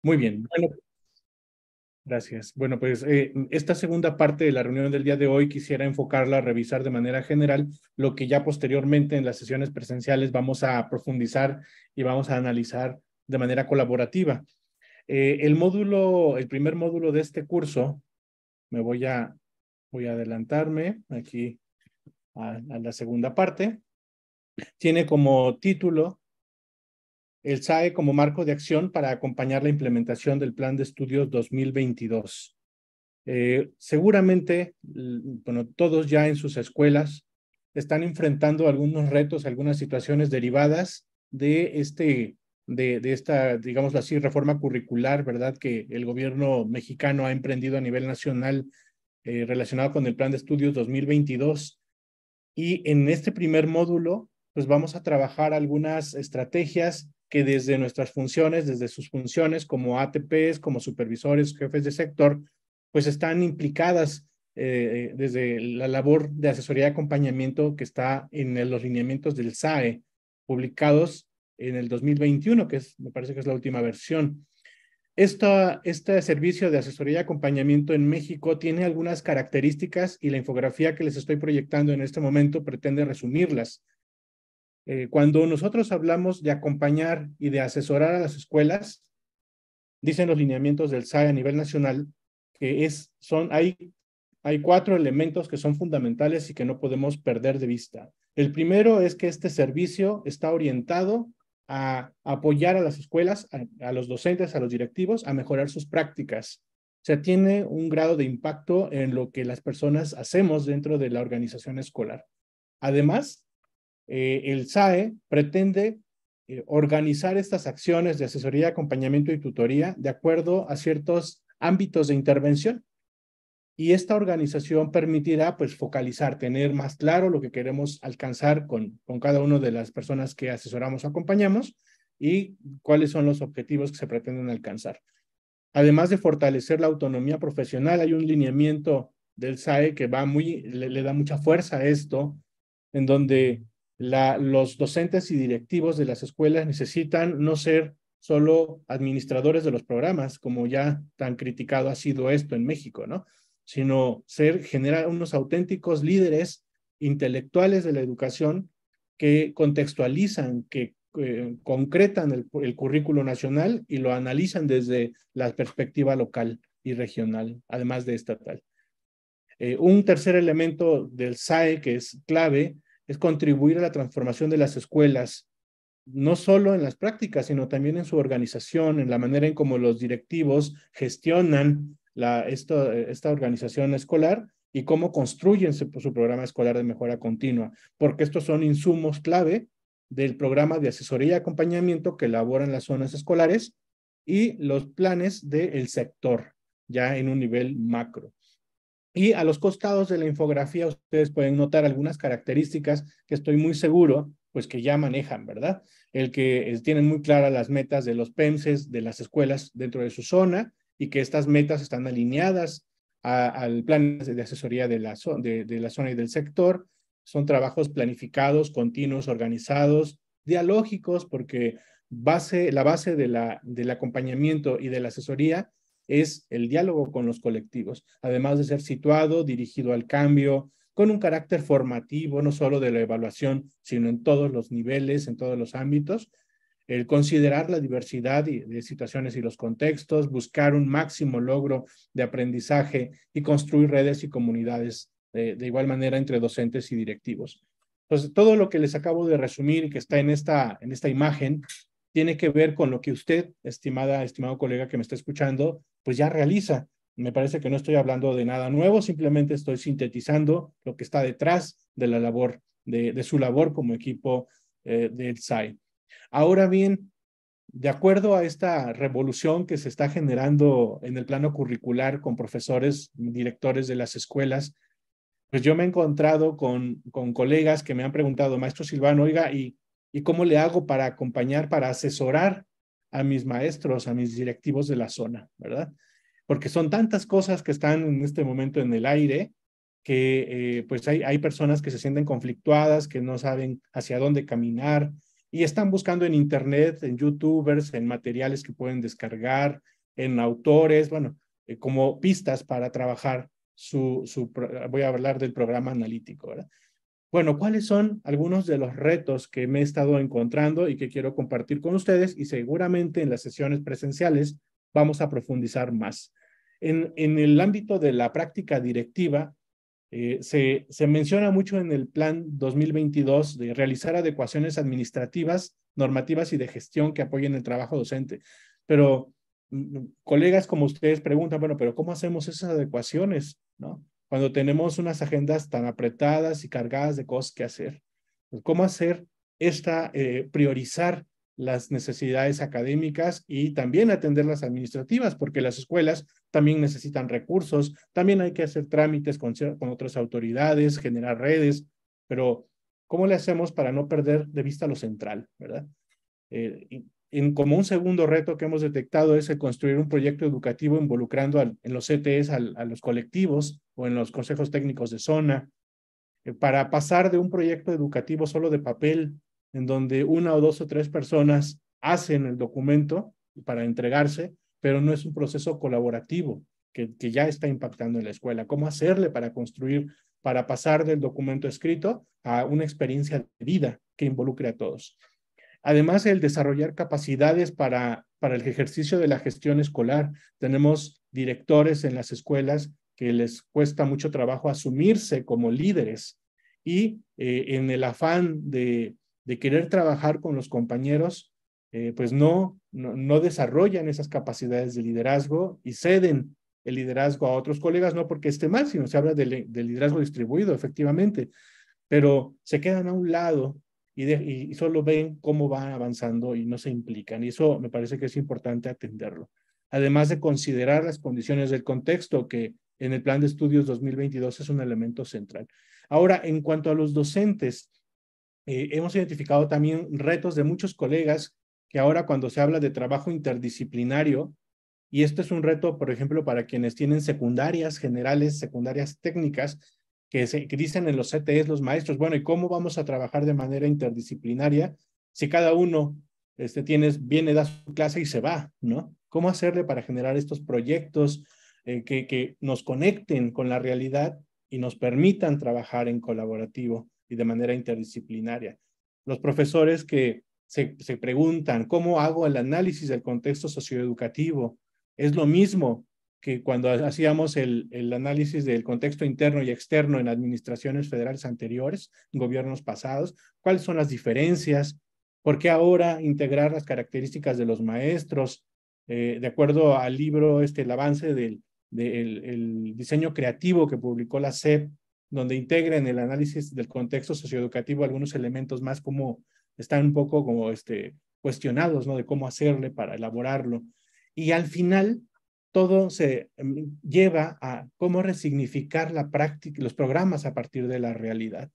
Muy bien. Bueno, gracias. Bueno, pues esta segunda parte de la reunión del día de hoy quisiera enfocarla a revisar de manera general lo que ya posteriormente en las sesiones presenciales vamos a profundizar y vamos a analizar de manera colaborativa. El primer módulo de este curso, voy a adelantarme aquí a la segunda parte, tiene como título el SAE como marco de acción para acompañar la implementación del Plan de Estudios 2022. Seguramente, bueno, todos ya en sus escuelas están enfrentando algunos retos, algunas situaciones derivadas de esta, digámoslo así, reforma curricular, ¿verdad? Que el gobierno mexicano ha emprendido a nivel nacional relacionado con el Plan de Estudios 2022. Y en este primer módulo, pues vamos a trabajar algunas estrategias que desde nuestras funciones, desde sus funciones como ATPs, como supervisores, jefes de sector, pues están implicadas desde la labor de asesoría y acompañamiento que está en los lineamientos del SAE, publicados en el 2021, me parece que es la última versión. Este servicio de asesoría y acompañamiento en México tiene algunas características y la infografía que les estoy proyectando en este momento pretende resumirlas. Cuando nosotros hablamos de acompañar y de asesorar a las escuelas, dicen los lineamientos del SAE a nivel nacional que hay 4 elementos que son fundamentales y que no podemos perder de vista. El primero es que este servicio está orientado a apoyar a las escuelas, a los docentes, a los directivos, a mejorar sus prácticas. O sea, tiene un grado de impacto en lo que las personas hacemos dentro de la organización escolar. Además, el SAE pretende organizar estas acciones de asesoría, acompañamiento y tutoría de acuerdo a ciertos ámbitos de intervención. Y esta organización permitirá pues focalizar, tener más claro lo que queremos alcanzar con cada una de las personas que asesoramos o acompañamos y cuáles son los objetivos que se pretenden alcanzar. Además de fortalecer la autonomía profesional, hay un lineamiento del SAE que le da mucha fuerza a esto, en donde los docentes y directivos de las escuelas necesitan no ser solo administradores de los programas, como ya tan criticado ha sido esto en México, ¿no? Sino generar unos auténticos líderes intelectuales de la educación que contextualizan, que concretan el currículo nacional y lo analizan desde la perspectiva local y regional, además de estatal. Un tercer elemento del SAE que es clave es contribuir a la transformación de las escuelas, no solo en las prácticas, sino también en su organización, en la manera en cómo los directivos gestionan esta organización escolar y cómo construyen su programa escolar de mejora continua, porque estos son insumos clave del programa de asesoría y acompañamiento que elaboran las zonas escolares y los planes del sector, ya en un nivel macro. Y a los costados de la infografía ustedes pueden notar algunas características que estoy muy seguro pues que ya manejan, ¿verdad? El que tienen muy claras las metas de los PEMSES, de las escuelas dentro de su zona y que estas metas están alineadas al plan de asesoría de la zona y del sector. Son trabajos planificados, continuos, organizados, dialógicos, porque la base del acompañamiento y de la asesoría es el diálogo con los colectivos, además de ser situado, dirigido al cambio, con un carácter formativo, no solo de la evaluación, sino en todos los niveles, en todos los ámbitos, el considerar la diversidad de situaciones y los contextos, buscar un máximo logro de aprendizaje y construir redes y comunidades de igual manera entre docentes y directivos. Entonces, todo lo que les acabo de resumir y que está en esta imagen tiene que ver con lo que usted, estimado colega que me está escuchando, pues ya realiza. Me parece que no estoy hablando de nada nuevo, simplemente estoy sintetizando lo que está detrás de la labor, de su labor como equipo del SAI. Ahora bien, de acuerdo a esta revolución que se está generando en el plano curricular con profesores, directores de las escuelas, pues yo me he encontrado con colegas que me han preguntado, maestro Silvano, oiga, ¿y cómo le hago para acompañar, para asesorar a mis maestros, a mis directivos de la zona, ¿verdad? Porque son tantas cosas que están en este momento en el aire que pues hay personas que se sienten conflictuadas, que no saben hacia dónde caminar y están buscando en internet, en youtubers, en materiales que pueden descargar, en autores, bueno, como pistas para trabajar voy a hablar del programa analítico, ¿verdad? Bueno, ¿cuáles son algunos de los retos que me he estado encontrando y que quiero compartir con ustedes? Y seguramente en las sesiones presenciales vamos a profundizar más. En el ámbito de la práctica directiva, se menciona mucho en el Plan 2022 de realizar adecuaciones administrativas, normativas y de gestión que apoyen el trabajo docente. Pero colegas como ustedes preguntan, bueno, pero ¿cómo hacemos esas adecuaciones, no? Cuando tenemos unas agendas tan apretadas y cargadas de cosas que hacer. Pues, ¿cómo hacer priorizar las necesidades académicas y también atender las administrativas? Porque las escuelas también necesitan recursos, también hay que hacer trámites con otras autoridades, generar redes, pero ¿cómo le hacemos para no perder de vista lo central, verdad? Como un segundo reto que hemos detectado es el construir un proyecto educativo involucrando en los CTEs a los colectivos o en los consejos técnicos de zona, para pasar de un proyecto educativo solo de papel, en donde una o dos o tres personas hacen el documento para entregarse, pero no es un proceso colaborativo que ya está impactando en la escuela. ¿Cómo hacerle para construir, para pasar del documento escrito a una experiencia de vida que involucre a todos? Además, el desarrollar capacidades para el ejercicio de la gestión escolar. Tenemos directores en las escuelas que les cuesta mucho trabajo asumirse como líderes y en el afán de querer trabajar con los compañeros, pues no desarrollan esas capacidades de liderazgo y ceden el liderazgo a otros colegas, no porque esté mal, sino se habla de liderazgo distribuido, efectivamente, pero se quedan a un lado y solo ven cómo van avanzando y no se implican. Y eso me parece que es importante atenderlo. Además de considerar las condiciones del contexto, que en el Plan de Estudios 2022 es un elemento central. Ahora, en cuanto a los docentes, hemos identificado también retos de muchos colegas que ahora cuando se habla de trabajo interdisciplinario, y esto es un reto, por ejemplo, para quienes tienen secundarias generales, secundarias técnicas, que dicen en los CTEs los maestros, bueno, ¿y cómo vamos a trabajar de manera interdisciplinaria si cada uno viene, da su clase y se va, ¿no? ¿Cómo hacerle para generar estos proyectos que nos conecten con la realidad y nos permitan trabajar en colaborativo y de manera interdisciplinaria? Los profesores que se preguntan, ¿cómo hago el análisis del contexto socioeducativo? Es lo mismo que cuando hacíamos el análisis del contexto interno y externo en administraciones federales anteriores, en gobiernos pasados. ¿Cuáles son las diferencias? ¿Por qué ahora integrar las características de los maestros? De acuerdo al libro, el avance del el diseño creativo que publicó la SEP, donde integra en el análisis del contexto socioeducativo algunos elementos más como están un poco como cuestionados, ¿no? De cómo hacerle para elaborarlo. Y al final, todo se lleva a cómo resignificar la práctica, los programas a partir de la realidad.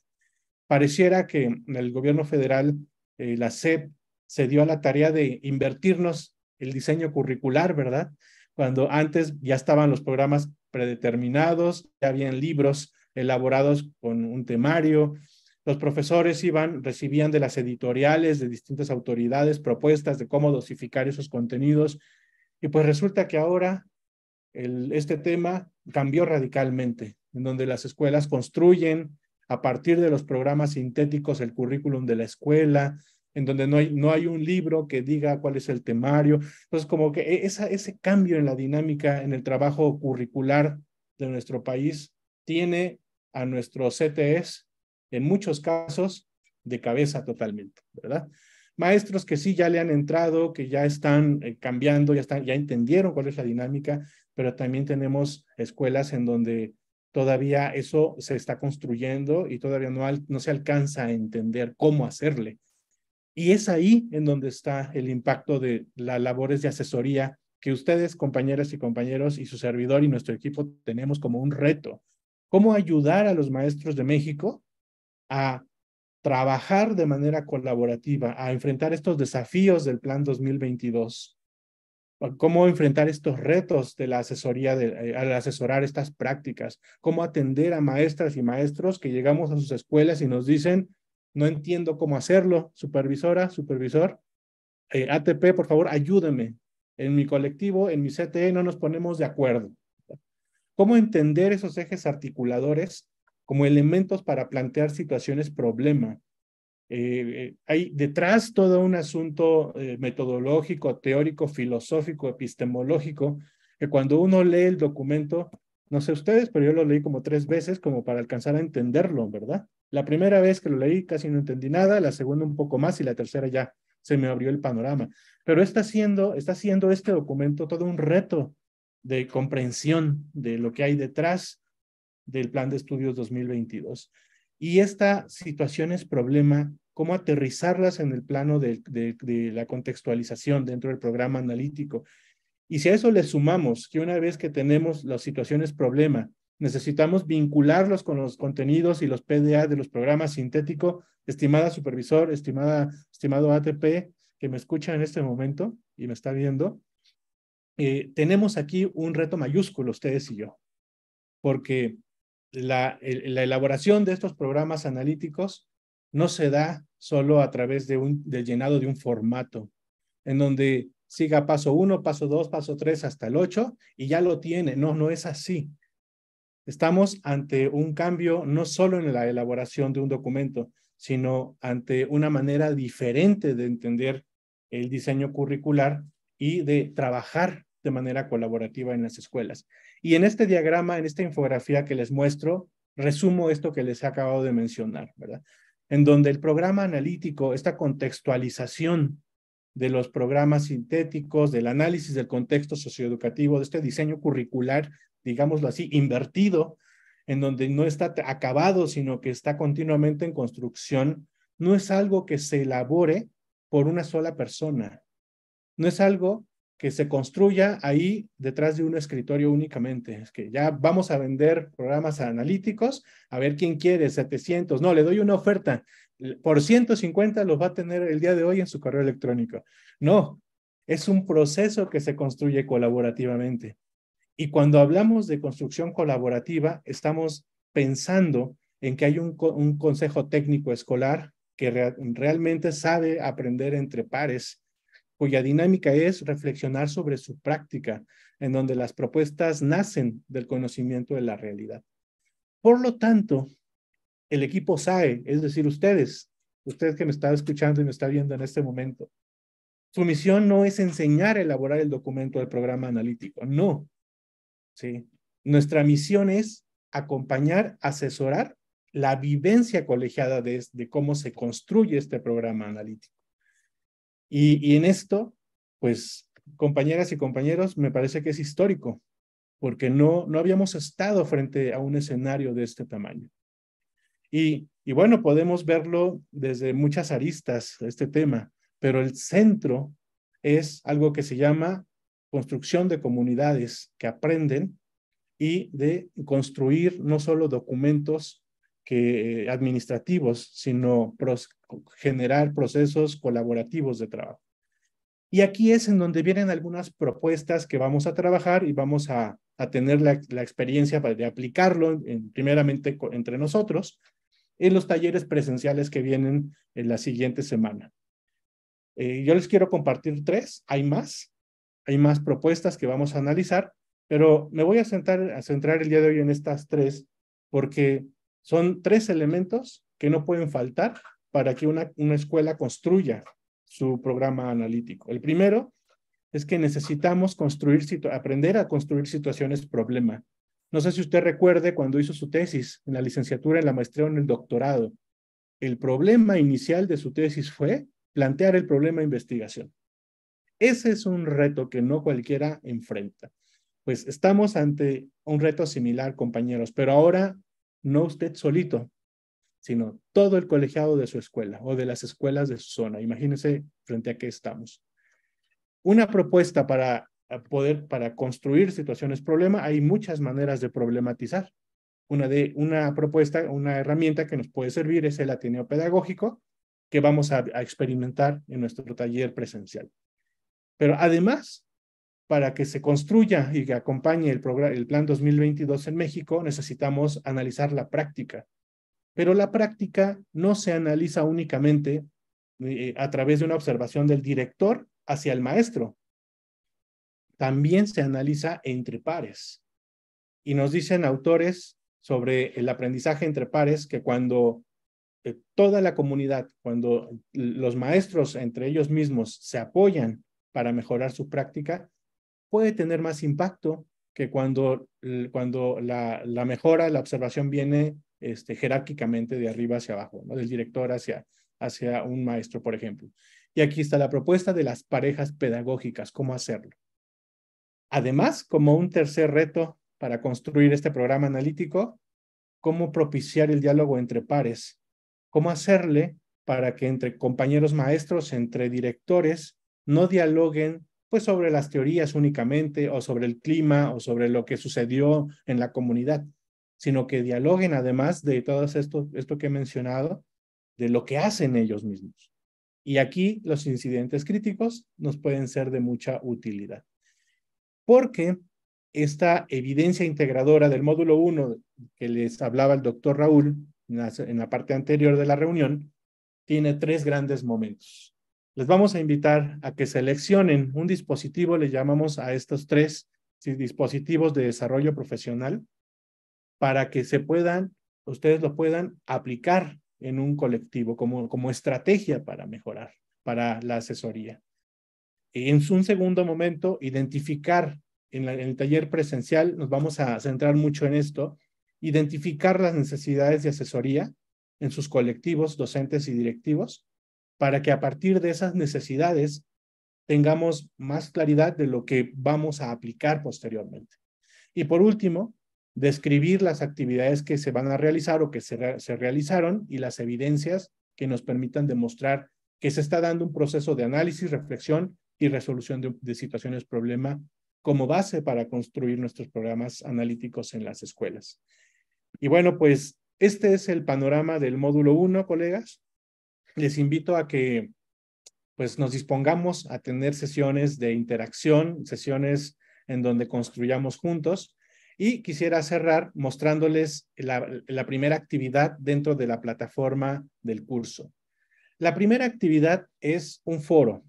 Pareciera que el gobierno federal, la SEP, se dio a la tarea de invertirnos el diseño curricular, ¿verdad? Cuando antes ya estaban los programas predeterminados, ya habían libros elaborados con un temario, los profesores recibían de las editoriales de distintas autoridades propuestas de cómo dosificar esos contenidos, y pues resulta que ahora este tema cambió radicalmente, en donde las escuelas construyen a partir de los programas sintéticos el currículum de la escuela, en donde no hay un libro que diga cuál es el temario. Entonces, como que ese cambio en la dinámica, en el trabajo curricular de nuestro país, tiene a nuestros CTEs, en muchos casos, de cabeza totalmente, ¿verdad? Maestros que sí ya le han entrado, que ya están cambiando, ya entendieron cuál es la dinámica, pero también tenemos escuelas en donde todavía eso se está construyendo y todavía no se alcanza a entender cómo hacerle. Y es ahí en donde está el impacto de las labores de asesoría que ustedes, compañeras y compañeros, y su servidor y nuestro equipo tenemos como un reto. ¿Cómo ayudar a los maestros de México a trabajar de manera colaborativa, a enfrentar estos desafíos del Plan 2022? ¿Cómo enfrentar estos retos de la asesoría, al asesorar estas prácticas? ¿Cómo atender a maestras y maestros que llegamos a sus escuelas y nos dicen, no entiendo cómo hacerlo, supervisora, supervisor, ATP, por favor, ayúdeme. en mi colectivo, en mi CTE, no nos ponemos de acuerdo. ¿Cómo entender esos ejes articuladores como elementos para plantear situaciones problema? Hay detrás todo un asunto metodológico, teórico, filosófico, epistemológico, que cuando uno lee el documento, no sé ustedes, pero yo lo leí como 3 veces como para alcanzar a entenderlo, ¿verdad? La primera vez que lo leí casi no entendí nada, la segunda un poco más y la tercera ya se me abrió el panorama. Pero está siendo este documento todo un reto de comprensión de lo que hay detrás del Plan de Estudios 2022. Y esta situación es problema, cómo aterrizarlas en el plano de la contextualización dentro del programa analítico. Y si a eso le sumamos que una vez que tenemos las situaciones problema, necesitamos vincularlos con los contenidos y los PDA de los programas sintéticos, estimada supervisor, estimado ATP, que me escucha en este momento y me está viendo, tenemos aquí un reto mayúsculo, ustedes y yo, porque la elaboración de estos programas analíticos no se da solo a través del llenado de un formato, en donde siga paso 1, paso 2, paso 3 hasta el 8 y ya lo tiene. No, no es así. Estamos ante un cambio no solo en la elaboración de un documento, sino ante una manera diferente de entender el diseño curricular y de trabajar de manera colaborativa en las escuelas. Y en este diagrama, en esta infografía que les muestro, resumo esto que les he acabado de mencionar, ¿verdad? En donde el programa analítico, esta contextualización de los programas sintéticos, del análisis del contexto socioeducativo, de este diseño curricular, digámoslo así, invertido, en donde no está acabado, sino que está continuamente en construcción, no es algo que se elabore por una sola persona. No es algo que se construya ahí detrás de un escritorio únicamente. Es que ya vamos a vender programas analíticos, a ver quién quiere, 700. No, le doy una oferta. Por 150 los va a tener el día de hoy en su correo electrónico. No, es un proceso que se construye colaborativamente. Y cuando hablamos de construcción colaborativa, estamos pensando en que hay un consejo técnico escolar que realmente sabe aprender entre pares, cuya dinámica es reflexionar sobre su práctica, en donde las propuestas nacen del conocimiento de la realidad. Por lo tanto, el equipo SAE, es decir, usted que me está escuchando y me está viendo en este momento, su misión no es enseñar a elaborar el documento del programa analítico, no. ¿Sí? Nuestra misión es acompañar, asesorar la vivencia colegiada de cómo se construye este programa analítico. Y en esto, pues, compañeras y compañeros, me parece que es histórico, porque no habíamos estado frente a un escenario de este tamaño. Y bueno, podemos verlo desde muchas aristas, este tema, pero el centro es algo que se llama construcción de comunidades que aprenden y de construir no solo documentos administrativos, sino generar procesos colaborativos de trabajo. Y aquí es en donde vienen algunas propuestas que vamos a trabajar y vamos a tener la experiencia de aplicarlo primeramente entre nosotros en los talleres presenciales que vienen en la siguiente semana. Yo les quiero compartir 3, hay más propuestas que vamos a analizar, pero me voy a centrar el día de hoy en estas 3, porque son 3 elementos que no pueden faltar para que una escuela construya su programa analítico. El primero es que necesitamos aprender a construir situaciones problema. No sé si usted recuerde cuando hizo su tesis en la licenciatura, en la maestría o en el doctorado. El problema inicial de su tesis fue plantear el problema de investigación. Ese es un reto que no cualquiera enfrenta. Pues estamos ante un reto similar, compañeros, pero ahora no usted solito, sino todo el colegiado de su escuela o de las escuelas de su zona. Imagínense frente a qué estamos. Una propuesta para construir situaciones problema, hay muchas maneras de problematizar. Una propuesta, una herramienta que nos puede servir es el Ateneo Pedagógico, que vamos a experimentar en nuestro taller presencial. Pero además, para que se construya y que acompañe el Plan 2022 en México, necesitamos analizar la práctica. Pero la práctica no se analiza únicamente a través de una observación del director hacia el maestro. también se analiza entre pares. Y nos dicen autores sobre el aprendizaje entre pares que cuando toda la comunidad, cuando los maestros entre ellos mismos se apoyan para mejorar su práctica, puede tener más impacto que cuando la mejora, la observación viene jerárquicamente de arriba hacia abajo, ¿no? Del director hacia un maestro, por ejemplo. Y aquí está la propuesta de las parejas pedagógicas, cómo hacerlo. Además, como un tercer reto para construir este programa analítico, cómo propiciar el diálogo entre pares, cómo hacerle para que entre compañeros maestros, entre directores, no dialoguen pues sobre las teorías únicamente o sobre el clima o sobre lo que sucedió en la comunidad, sino que dialoguen además de todo esto que he mencionado, de lo que hacen ellos mismos. Y aquí los incidentes críticos nos pueden ser de mucha utilidad. Porque esta evidencia integradora del módulo 1 que les hablaba el doctor Raúl en la parte anterior de la reunión, tiene 3 grandes momentos. Les vamos a invitar a que seleccionen un dispositivo, le llamamos a estos 3 dispositivos de desarrollo profesional, para que ustedes lo puedan aplicar en un colectivo como estrategia para mejorar, para la asesoría. En un segundo momento, identificar en el taller presencial, nos vamos a centrar mucho en esto, identificar las necesidades de asesoría en sus colectivos, docentes y directivos, para que a partir de esas necesidades tengamos más claridad de lo que vamos a aplicar posteriormente. Y por último, describir las actividades que se van a realizar o que se realizaron y las evidencias que nos permitan demostrar que se está dando un proceso de análisis, reflexión y resolución de situaciones problema como base para construir nuestros programas analíticos en las escuelas. Y bueno, pues este es el panorama del módulo 1, colegas. Les invito a que pues nos dispongamos a tener sesiones de interacción, sesiones en donde construyamos juntos. Y quisiera cerrar mostrándoles la primera actividad dentro de la plataforma del curso. La primera actividad es un foro.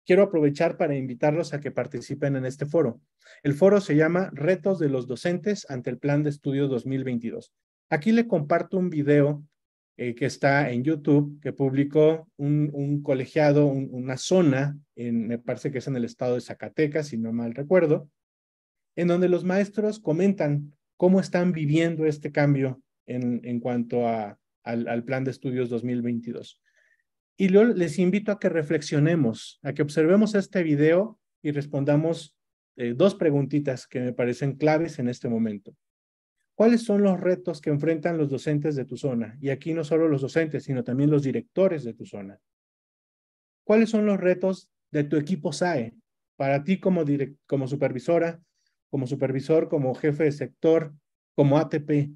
Quiero aprovechar para invitarlos a que participen en este foro. El foro se llama Retos de los docentes ante el Plan de Estudio 2022. Aquí le comparto un video que está en YouTube, que publicó un colegiado, una zona, me parece que es en el estado de Zacatecas, si no mal recuerdo, en donde los maestros comentan cómo están viviendo este cambio en cuanto al Plan de Estudios 2022. Y les invito a que reflexionemos, a que observemos este video y respondamos 2 preguntitas que me parecen claves en este momento. ¿Cuáles son los retos que enfrentan los docentes de tu zona? Y aquí no solo los docentes, sino también los directores de tu zona. ¿Cuáles son los retos de tu equipo SAE? Para ti como supervisora, como supervisor, como jefe de sector, como ATP.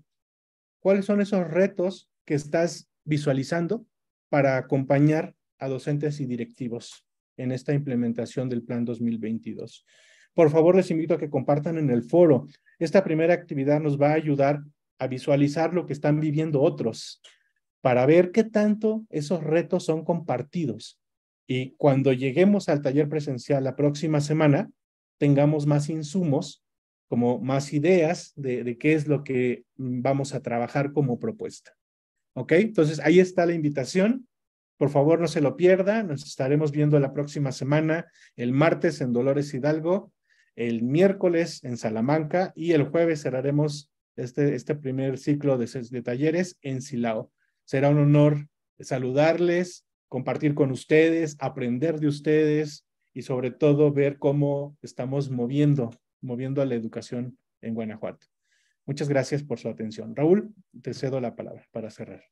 ¿Cuáles son esos retos que estás visualizando para acompañar a docentes y directivos en esta implementación del Plan 2022? Por favor, les invito a que compartan en el foro. Esta primera actividad nos va a ayudar a visualizar lo que están viviendo otros, para ver qué tanto esos retos son compartidos. Y cuando lleguemos al taller presencial la próxima semana, tengamos más insumos, como más ideas de qué es lo que vamos a trabajar como propuesta. ¿Ok? Entonces, ahí está la invitación. Por favor, no se lo pierda. Nos estaremos viendo la próxima semana, el martes en Dolores Hidalgo, el miércoles en Salamanca y el jueves cerraremos este primer ciclo de talleres en Silao. Será un honor saludarles, compartir con ustedes, aprender de ustedes y sobre todo ver cómo estamos moviendo a la educación en Guanajuato. Muchas gracias por su atención. Raúl, te cedo la palabra para cerrar.